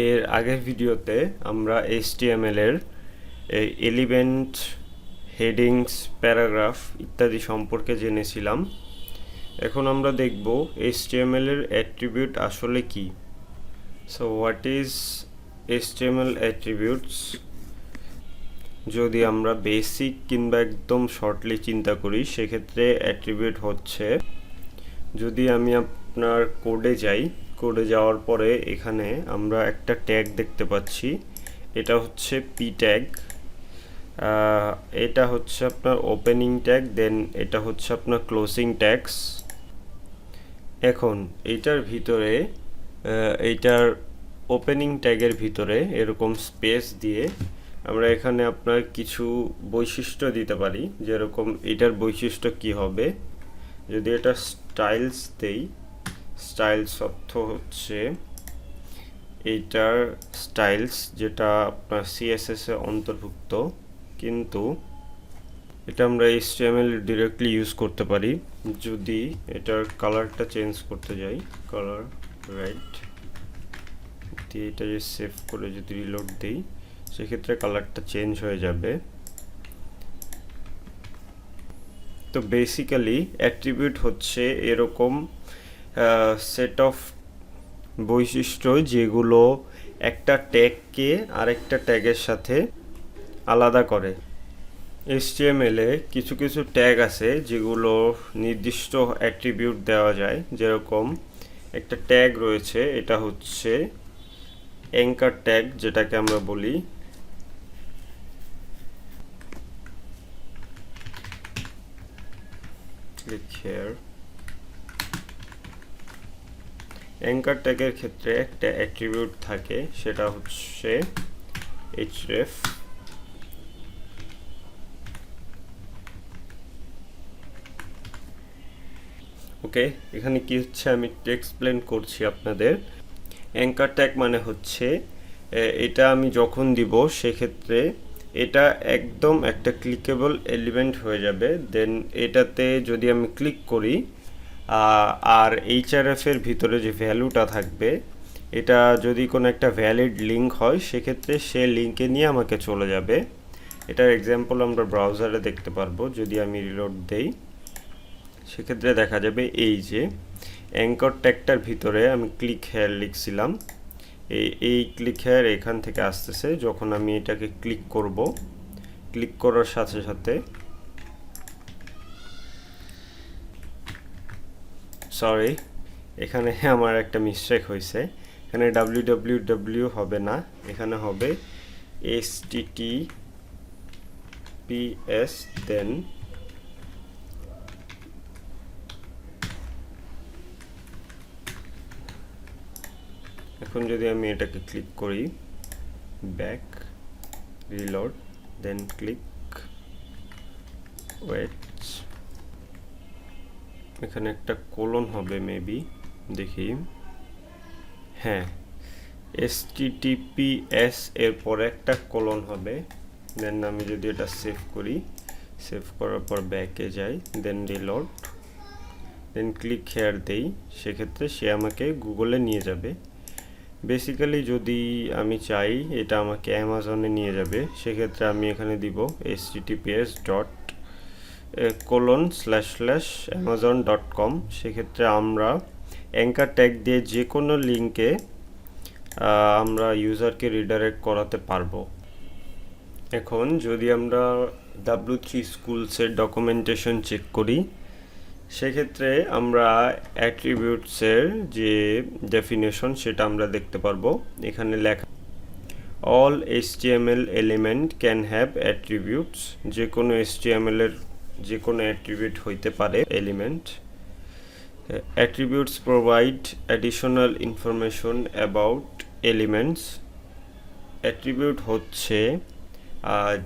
এর আগের ভিডিওতে আমরা HTML এর এলিমেন্ট, হেডিংস, প্যারাগ্রাফ ইত্যাদি সম্পর্কে জেনেছিলাম। এখন আমরা দেখব HTML এর অ্যাট্রিবিউট আসলে কি। So what is HTML attributes? যদি আমরা বেসিক কিংবা একদম শর্টলি চিন্তা করি, সেক্ষেত্রে অ্যাট্রিবিউট হচ্ছে, যদি আমি আপনার কোডে যাওয়ার পরে এখানে আমরা একটা ট্যাগ দেখতে পাচ্ছি, এটা হচ্ছে পি ট্যাগ। এটা হচ্ছে আপনার ওপেনিং ট্যাগ, দেন এটা হচ্ছে আপনার ক্লোজিং ট্যাগস। এখন এইটার ভিতরে এইটার ওপেনিং ট্যাগের ভিতরে এরকম স্পেস দিয়ে আমরা এখানে আপনার কিছু বৈশিষ্ট্য দিতে পারি, যেরকম এটার বৈশিষ্ট্য কি হবে। যদি এটা স্টাইলস দেই, স্টাইলস অর্থ হচ্ছে এইটার স্টাইলস, যেটা আপনার CSS এ অন্তর্ভুক্ত, কিন্তু এটা আমরা HTML ডিরেক্টলি ইউজ করতে পারি। যদি এটার কালারটা চেঞ্জ করতে যাই, কালার রাইট দিয়ে এটা যে সেভ করে যদি রিলোড দেই, সেক্ষেত্রে কালারটা চেঞ্জ হয়ে যাবে। তো বেসিক্যালি অ্যাট্রিবিউট হচ্ছে এরকম সেট অফ বৈশিষ্ট্য যেগুলো একটা ট্যাগকে আরেকটা ট্যাগের সাথে আলাদা করে। HTML এ কিছু কিছু ট্যাগ আছে যেগুলো নির্দিষ্ট অ্যাট্রিবিউট দেওয়া যায়, যেরকম একটা ট্যাগ রয়েছে, এটা হচ্ছে অ্যাঙ্কার ট্যাগ, যেটাকে আমরা বলি। Click here. অ্যাঙ্কার ট্যাগের ক্ষেত্রে একটা অ্যাট্রিবিউট থাকে, সেটা হচ্ছে href। ওকে, এখানে কি হচ্ছে আমি একটু এক্সপ্লেন করছি আপনাদের। অ্যাঙ্কার ট্যাগ মানে হচ্ছে এটা আমি যখন দিব, সেক্ষেত্রে এটা একদম একটা ক্লিকেবল এলিমেন্ট হয়ে যাবে। দেন এটাতে যদি আমি ক্লিক করি, আর href এর ভিতরে যে ভ্যালুটা থাকবে, এটা যদি কোনো একটা ভ্যালিড লিঙ্ক হয়, সেক্ষেত্রে সে লিঙ্কে নিয়ে আমাকে চলে যাবে। এটার এক্সাম্পল আমরা ব্রাউজারে দেখতে পারবো। যদি আমি রিলোড দেই, সেক্ষেত্রে দেখা যাবে এই যে অ্যাঙ্কর ট্যাগটার ভিতরে আমি ক্লিক হেয়ার লিখছিলাম, এই ক্লিক হেয়ার এখান থেকে আসতেছে। যখন আমি এটাকে ক্লিক করব, ক্লিক করার সাথে সাথে, সরি এখানে আমার একটা মিস্টেক হয়েছে। এখানে www হবে না, এখানে হবে https। দেন এখন যদি আমি এটাকে ক্লিক করি, ব্যাক, রিলোড, দেন ক্লিক, ওয়েট, এখানে একটা কোলন হবে মেবি, দেখি। হ্যাঁ, https এর পরে একটা কোলন হবে। দেন আমি যদি এটা সেভ করি, সেভ করার পর ব্যাকে যাই, দেন রিলোড, দেন ক্লিক হেয়ার দেই, সেক্ষেত্রে সে আমাকে গুগলে নিয়ে যাবে। বেসিক্যালি যদি আমি চাই এটা আমাকে অ্যামাজনে নিয়ে যাবে, সেক্ষেত্রে আমি এখানে দিব https://amazon.com। সেক্ষেত্রে আমরা অ্যাঙ্কার ট্যাগ দিয়ে যে কোনো লিঙ্কে আমরা ইউজারকে রিডাইরেক্ট করাতে পারবো। এখন যদি আমরা W3 স্কুলসের ডকুমেন্টেশন চেক করি, সেক্ষেত্রে আমরা অ্যাট্রিবিউটসের যে ডেফিনেশন, সেটা আমরা দেখতে পারবো। এখানে লেখা, all HTML element can have attributes. যে কোনো HTML এর যে কোনো অ্যাট্রিবিউট হইতে পারে element. Attributes provide additional information about elements. Attribute হচ্ছে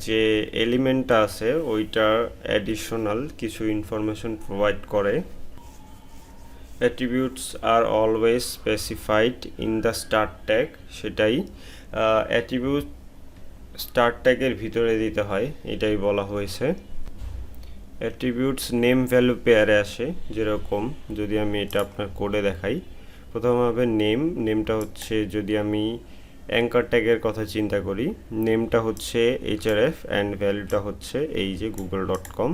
যে এলিমেন্টটা আছে ওইটার অ্যাডিশনাল কিছু ইনফরমেশন প্রোভাইড করে। Attributes are always specified in the start tag। সেটাই অ্যাট্রিবিউট স্টার্ট ট্যাগের ভিতরে দিতে হয়, এটাই বলা হয়েছে। অ্যাট্রিবিউটস নেম ভ্যালু পেয়ারে আসে, যেরকম যদি আমি এটা আপনার কোডে দেখাই, প্রথমে হবে নেমটা হচ্ছে, যদি আমি অ্যাঙ্কার ট্যাগের কথা চিন্তা করি, নেমটা হচ্ছে href অ্যান্ড ভ্যালুটা হচ্ছে এই যে google.com।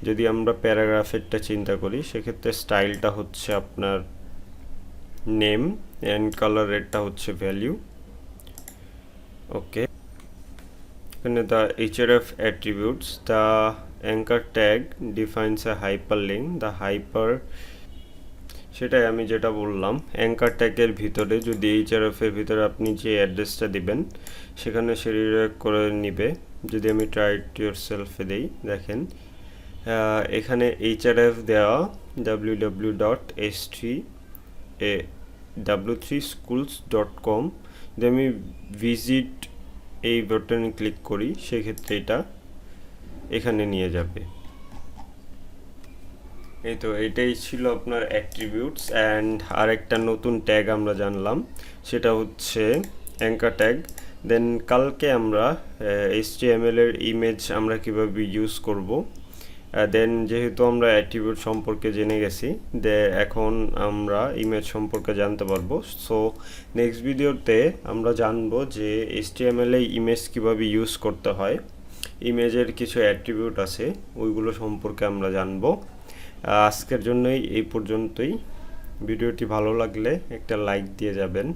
যদি আমরা প্যারাগ্রাফেরটা চিন্তা করি সেক্ষেত্রে স্টাইলটা হচ্ছে আপনার নেম অ্যান্ড কালার রেটটা হচ্ছে ভ্যালু। ওকে, এখানে the href attributes, the anchor tag defines a hyperlink, the hyper, সেটাই আমি যেটা বললাম, অ্যাঙ্কার ট্যাগের ভিতরে যদি href এর ভিতরে আপনি যে অ্যাড্রেসটা দিবেন সেখানে সে রিডাইরেক্ট করে নিবে। যদি আমি ট্রাই ইট ইয়োরসেলফে দেই, দেখেন এখানে href দেওয়া www.w3schools.com, যদি আমি ভিজিট এই বাটনে ক্লিক করি সেক্ষেত্রে এটা এখানে নিয়ে যাবে। এই তো এটাই ছিল আপনার অ্যাট্রিবিউটস। অ্যান্ড আরেকটা নতুন ট্যাগ আমরা জানলাম, সেটা হচ্ছে অ্যাঙ্কার ট্যাগ। দেন কালকে আমরা HTML এর ইমেজ আমরা কিভাবে ইউজ করব। দেন যেহেতু আমরা অ্যাট্রিবিউট সম্পর্কে জেনে গেছি, এখন আমরা ইমেজ সম্পর্কে জানতে পারবো। সো নেক্সট ভিডিওতে আমরা জানবো যে HTML এ ইমেজ কিভাবে ইউজ করতে হয়, ইমেজের কিছু অ্যাট্রিবিউট আছে ওইগুলো সম্পর্কে আমরা জানবো। আজকের জন্যই এই পর্যন্তই। ভিডিওটি ভালো লাগলে একটা লাইক দিয়ে যাবেন।